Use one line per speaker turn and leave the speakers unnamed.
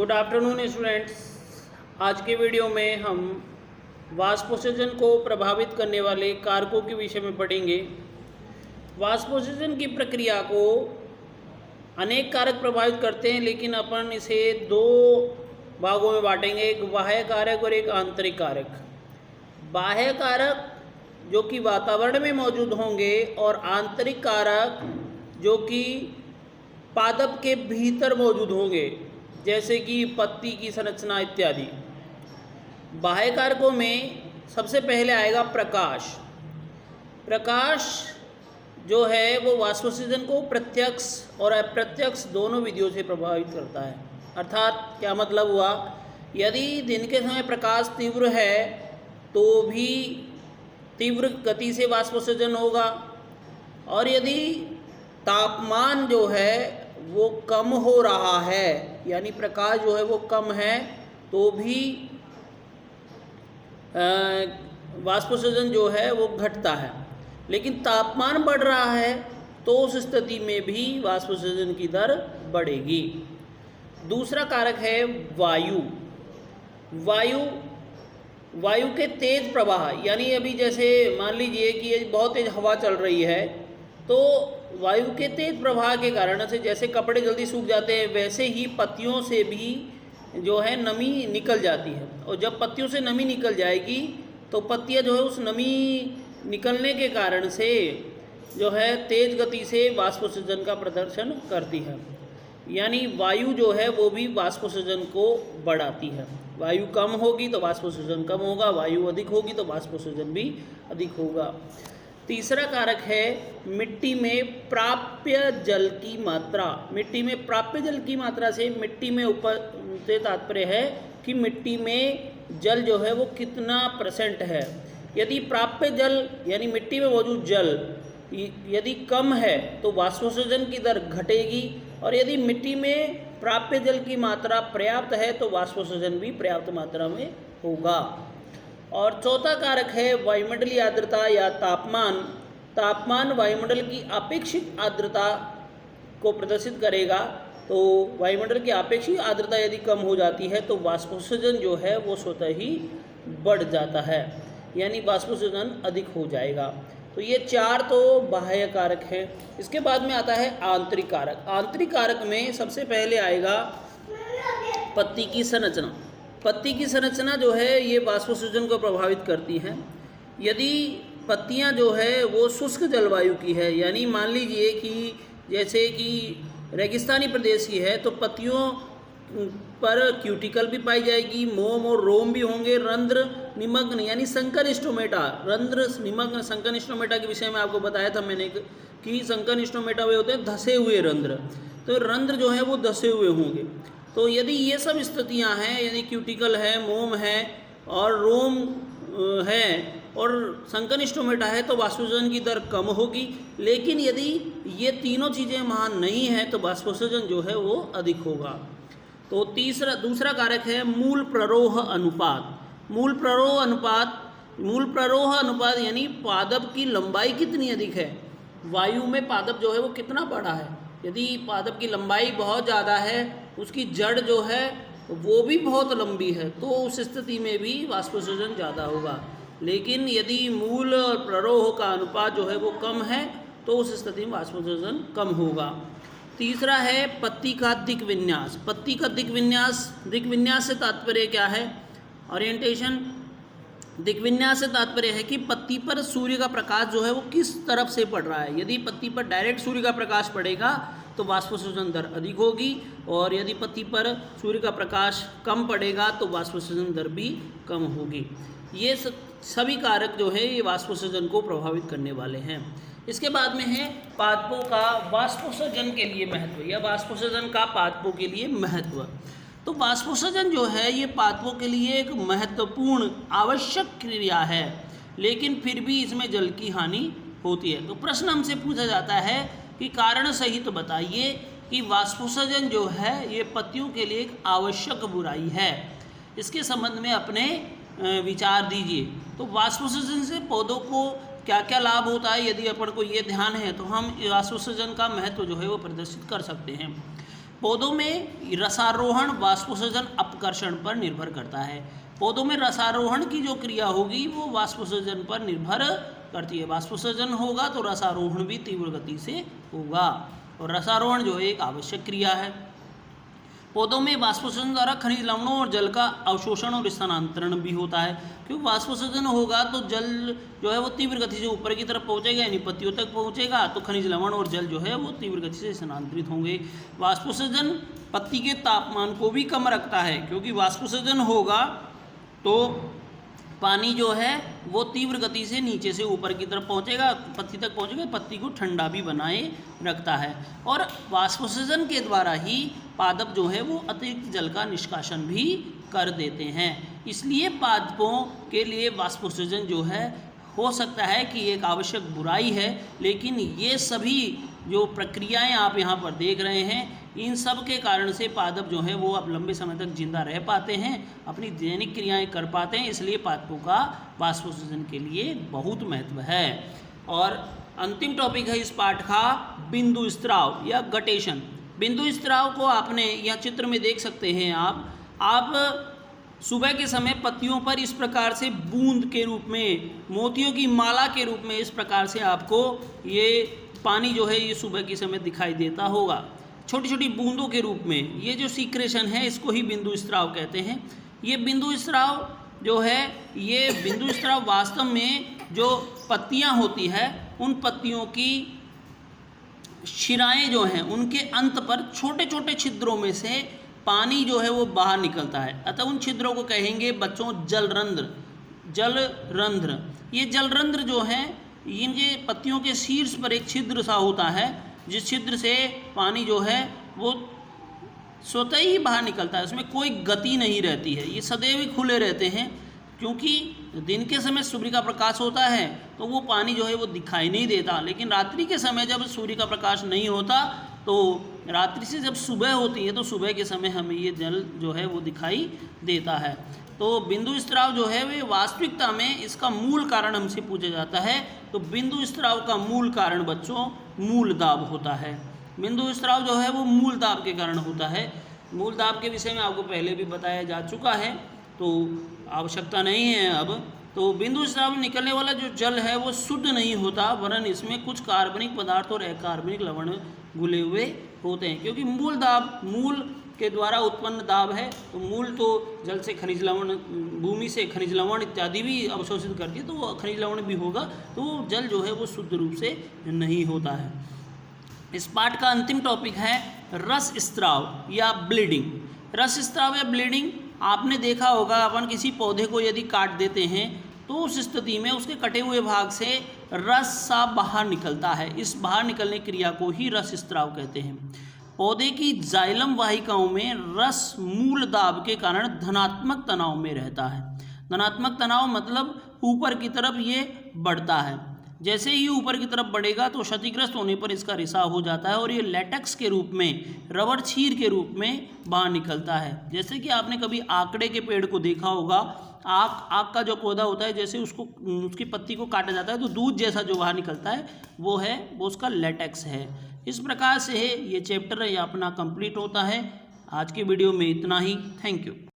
Good afternoon students. आज के video में हम वाष्पोत्सर्जन को प्रभावित करने वाले कारकों के विषय में पढ़ेंगे। वाष्पोत्सर्जन की प्रक्रिया को अनेक कारक प्रभावित करते हैं, लेकिन अपन इसे दो भागों में बांटेंगे, एक बाह्य कारक और एक आंतरिक कारक। बाह्य कारक जो कि वातावरण में मौजूद होंगे और आंतरिक कारक जो कि पादप के भीतर मौजूद होंगे, जैसे कि पत्ती की संरचना इत्यादि। बाह्य कारकों में सबसे पहले आएगा प्रकाश। प्रकाश जो है वो वाष्पोत्सर्जन को प्रत्यक्ष और अप्रत्यक्ष दोनों विधियों से प्रभावित करता है। अर्थात क्या मतलब हुआ, यदि दिन के समय प्रकाश तीव्र है तो भी तीव्र गति से वाष्पोत्सर्जन होगा, और यदि तापमान जो है वो कम हो रहा है, यानी प्रकाश जो है वो कम है, तो भी वाष्पोत्सर्जन जो है वो घटता है। लेकिन तापमान बढ़ रहा है तो उस स्थिति में भी वाष्पोत्सर्जन की दर बढ़ेगी। दूसरा कारक है वायु। वायु के तेज प्रवाह, यानी अभी जैसे मान लीजिए कि बहुत तेज हवा चल रही है, तो वायु के तेज प्रवाह के कारण से जैसे कपड़े जल्दी सूख जाते हैं, वैसे ही पत्तियों से भी जो है नमी निकल जाती है। और जब पत्तियों से नमी निकल जाएगी तो पत्तियां जो है उस नमी निकलने के कारण से जो है तेज गति से वाष्पोत्सर्जन का प्रदर्शन करती है। यानी वायु जो है वो भी वाष्पोत्सर्जन को बढ़ाती है। वायु कम होगी तो वाष्पोत्सर्जन कम होगा, वायु अधिक होगी तो वाष्पोत्सर्जन भी अधिक होगा। तीसरा कारक है मिट्टी में प्राप्य जल की मात्रा। मिट्टी में प्राप्य जल की मात्रा से मिट्टी में से तात्पर्य है कि मिट्टी में जल जो है वो कितना % है। यदि प्राप्य जल यानी मिट्टी में मौजूद जल यदि कम है तो वाष्पोत्सर्जन की दर घटेगी, और यदि मिट्टी में प्राप्य जल की मात्रा पर्याप्त है तो वाष्पोत्सर्जन भी पर्याप्त मात्रा में होगा। और चौथा कारक है वायुमंडलीय आर्द्रता या तापमान। तापमान वायुमंडल की अपेक्षित आर्द्रता को प्रदर्शित करेगा। तो वायुमंडल की अपेक्षित आर्द्रता यदि कम हो जाती है तो वाष्पोत्सर्जन जो है वो स्वतः ही बढ़ जाता है, यानी वाष्पोत्सर्जन अधिक हो जाएगा। तो ये चार तो बाह्य कारक हैं। इसके बाद में आता है आंतरिक कारक। आंतरिक कारक में सबसे पहले आएगा पत्ती की संरचना। पत्ती की संरचना जो है ये वाष्पोत्सर्जन को प्रभावित करती है। यदि पत्तियां जो है वो शुष्क जलवायु की है, यानी मान लीजिए कि जैसे कि रेगिस्तानी प्रदेश की है, तो पत्तियों पर क्यूटिकल भी पाई जाएगी, मोम और रोम भी होंगे, रंध्र निमग्न यानी संकर स्टोमेटा। रंध्र निमग्न संकर स्टोमेटा के विषय में आपको बताया था मैंने कि संकर स्टोमेटा वे होते हैं धसे हुए रंध्र। तो रंध्र जो है वो धसे हुए होंगे। तो यदि ये सब स्थितियां हैं, यानी क्यूटिकल है, मोम है और रोम है और संकर स्टोमेटा है, तो वाष्पोत्सर्जन की दर कम होगी। लेकिन यदि ये तीनों चीज़ें वहाँ नहीं हैं तो वाष्पोत्सर्जन जो है वो अधिक होगा। तो दूसरा कारक है मूल प्ररोह अनुपात। मूल प्ररोह अनुपात यानी पादप की लंबाई कितनी अधिक है। वायु में पादप जो है वो कितना बड़ा है। यदि पादप की लंबाई बहुत ज़्यादा है, उसकी जड़ जो है वो भी बहुत लंबी है, तो उस स्थिति में भी वाष्पोत्सर्जन ज़्यादा होगा। लेकिन यदि मूल और प्ररोह का अनुपात जो है वो कम है तो उस स्थिति में वाष्पोत्सर्जन कम होगा। तीसरा है पत्ती का दिक् विन्यास। पत्ती का दिक् विन्यास से तात्पर्य क्या है? ओरिएंटेशन। दिक् विन्यास से तात्पर्य है कि पत्ती पर सूर्य का प्रकाश जो है वो किस तरफ से पड़ रहा है। यदि पत्ती पर डायरेक्ट सूर्य का प्रकाश पड़ेगा तो वाष्पोत्सर्जन दर अधिक होगी, और यदि पत्ती पर सूर्य का प्रकाश कम पड़ेगा तो वाष्पोत्सर्जन दर भी कम होगी। ये सभी कारक जो है ये वाष्पोत्सर्जन को प्रभावित करने वाले हैं। इसके बाद में है पादपों का वाष्पोत्सर्जन के लिए महत्व, या वाष्पोत्सर्जन का पादपों के लिए महत्व। तो वाष्पोत्सर्जन जो है ये पादपों के लिए एक महत्वपूर्ण आवश्यक क्रिया है, लेकिन फिर भी इसमें जल की हानि होती है। तो प्रश्न हमसे पूछा जाता है कि कारण सहित तो बताइए कि वाष्पोत्सर्जन जो है ये पत्तियों के लिए एक आवश्यक बुराई है। इसके संबंध में अपने विचार दीजिए। तो वाष्पोत्सर्जन से पौधों को क्या क्या लाभ होता है, यदि अपन को ये ध्यान है तो हम वाष्पोत्सर्जन का महत्व जो है वो प्रदर्शित कर सकते हैं। पौधों में रसारोहण वाष्पोत्सर्जन अपकर्षण पर निर्भर करता है। पौधों में रसारोहण की जो क्रिया होगी वो वाष्पोत्सर्जन पर निर्भर करती है। वाष्पोत्सर्जन होगा तो रसारोहण भी तीव्र गति से होगा, और रसारोहण जो है एक आवश्यक क्रिया है। पौधों में वाष्पोत्सर्जन द्वारा खनिज लवणों और जल का अवशोषण और स्थानांतरण भी होता है, क्योंकि वाष्पोत्सर्जन होगा तो जल जो है वो तीव्र गति से ऊपर की तरफ पहुंचेगा, यानी पत्तियों तक पहुंचेगा, तो खनिज लवण और जल जो है वो तीव्र गति से स्थानांतरित होंगे। वाष्पोत्सर्जन पत्ती के तापमान को भी कम रखता है, क्योंकि वाष्पोत्सर्जन होगा तो पानी जो है वो तीव्र गति से नीचे से ऊपर की तरफ पहुंचेगा, पत्ती तक पहुंचेगा, पत्ती को ठंडा भी बनाए रखता है। और वाष्पोत्सर्जन के द्वारा ही पादप जो है वो अतिरिक्त जल का निष्कासन भी कर देते हैं। इसलिए पादपों के लिए वाष्पोत्सर्जन जो है हो सकता है कि एक आवश्यक बुराई है, लेकिन ये सभी जो प्रक्रियाएं आप यहाँ पर देख रहे हैं, इन सब के कारण से पादप जो है वो अब लंबे समय तक जिंदा रह पाते हैं, अपनी दैनिक क्रियाएं कर पाते हैं। इसलिए पादपों का वाष्पोत्सर्जन के लिए बहुत महत्व है। और अंतिम टॉपिक है इस पाठ का बिंदु स्त्राव या गटेशन। बिंदु स्त्राव को आपने यह चित्र में देख सकते हैं आप सुबह के समय पत्तियों पर इस प्रकार से बूंद के रूप में, मोतियों की माला के रूप में इस प्रकार से आपको ये पानी जो है ये सुबह के समय दिखाई देता होगा, छोटी छोटी बूंदों के रूप में। ये जो सीक्रेशन है इसको ही बिंदु स्त्राव कहते हैं। ये बिंदु स्त्राव जो है, ये बिंदु स्त्राव वास्तव में जो पत्तियां होती है उन पत्तियों की शिराएं जो हैं उनके अंत पर छोटे छोटे छिद्रों में से पानी जो है वो बाहर निकलता है, अतः उन छिद्रों को कहेंगे बच्चों जलरंध्र। जलरंध्र, ये जलरंध्र जो हैं इनके पत्तियों के शीर्ष पर एक छिद्र सा होता है, जिस छिद्र से पानी जो है वो स्वतः ही बाहर निकलता है, उसमें कोई गति नहीं रहती है। ये सदैव ही खुले रहते हैं, क्योंकि दिन के समय सूर्य का प्रकाश होता है तो वो पानी जो है वो दिखाई नहीं देता, लेकिन रात्रि के समय जब सूर्य का प्रकाश नहीं होता तो रात्रि से जब सुबह होती है तो सुबह के समय हमें ये जल जो है वो दिखाई देता है। तो बिंदु स्त्राव जो है वे वास्तविकता में इसका मूल कारण हमसे पूछा जाता है, तो बिंदु स्त्राव का मूल कारण बच्चों मूल दाब होता है। बिंदु स्त्राव जो है वो मूल दाब के कारण होता है। मूल दाब के विषय में आपको पहले भी बताया जा चुका है, तो आवश्यकता नहीं है अब। तो बिंदु स्त्राव में निकलने वाला जो जल है वो शुद्ध नहीं होता, वरन इसमें कुछ कार्बनिक पदार्थ और अकार्बनिक लवण घुले हुए होते हैं, क्योंकि मूल दाब मूल के द्वारा उत्पन्न दाब है। तो मूल तो जल से खनिज लवण, भूमि से खनिज लवण इत्यादि भी अवशोषित करती है, तो वो खनिज लवण भी होगा, तो जल जो है वो शुद्ध रूप से नहीं होता है। इस पाठ का अंतिम टॉपिक है रस स्त्राव या ब्लीडिंग। रस स्त्राव या ब्लीडिंग, आपने देखा होगा अपन किसी पौधे को यदि काट देते हैं तो उस स्थिति में उसके कटे हुए भाग से रस सा बाहर निकलता है। इस बाहर निकलने क्रिया को ही रस स्त्राव कहते हैं। पौधे की जाइलम वाहिकाओं में रस मूल दाब के कारण धनात्मक तनाव में रहता है। धनात्मक तनाव मतलब ऊपर की तरफ ये बढ़ता है। जैसे ही ऊपर की तरफ बढ़ेगा तो क्षतिग्रस्त होने पर इसका रिसाव हो जाता है और ये लेटेक्स के रूप में, रबर छीर के रूप में बाहर निकलता है। जैसे कि आपने कभी आकड़े के पेड़ को देखा होगा, आक का जो पौधा होता है, जैसे उसकी पत्ती को काटा जाता है तो दूध जैसा जो बाहर निकलता है वो उसका लेटेक्स है। इस प्रकार से ये चैप्टर अपना कंप्लीट होता है। आज की वीडियो में इतना ही। Thank you.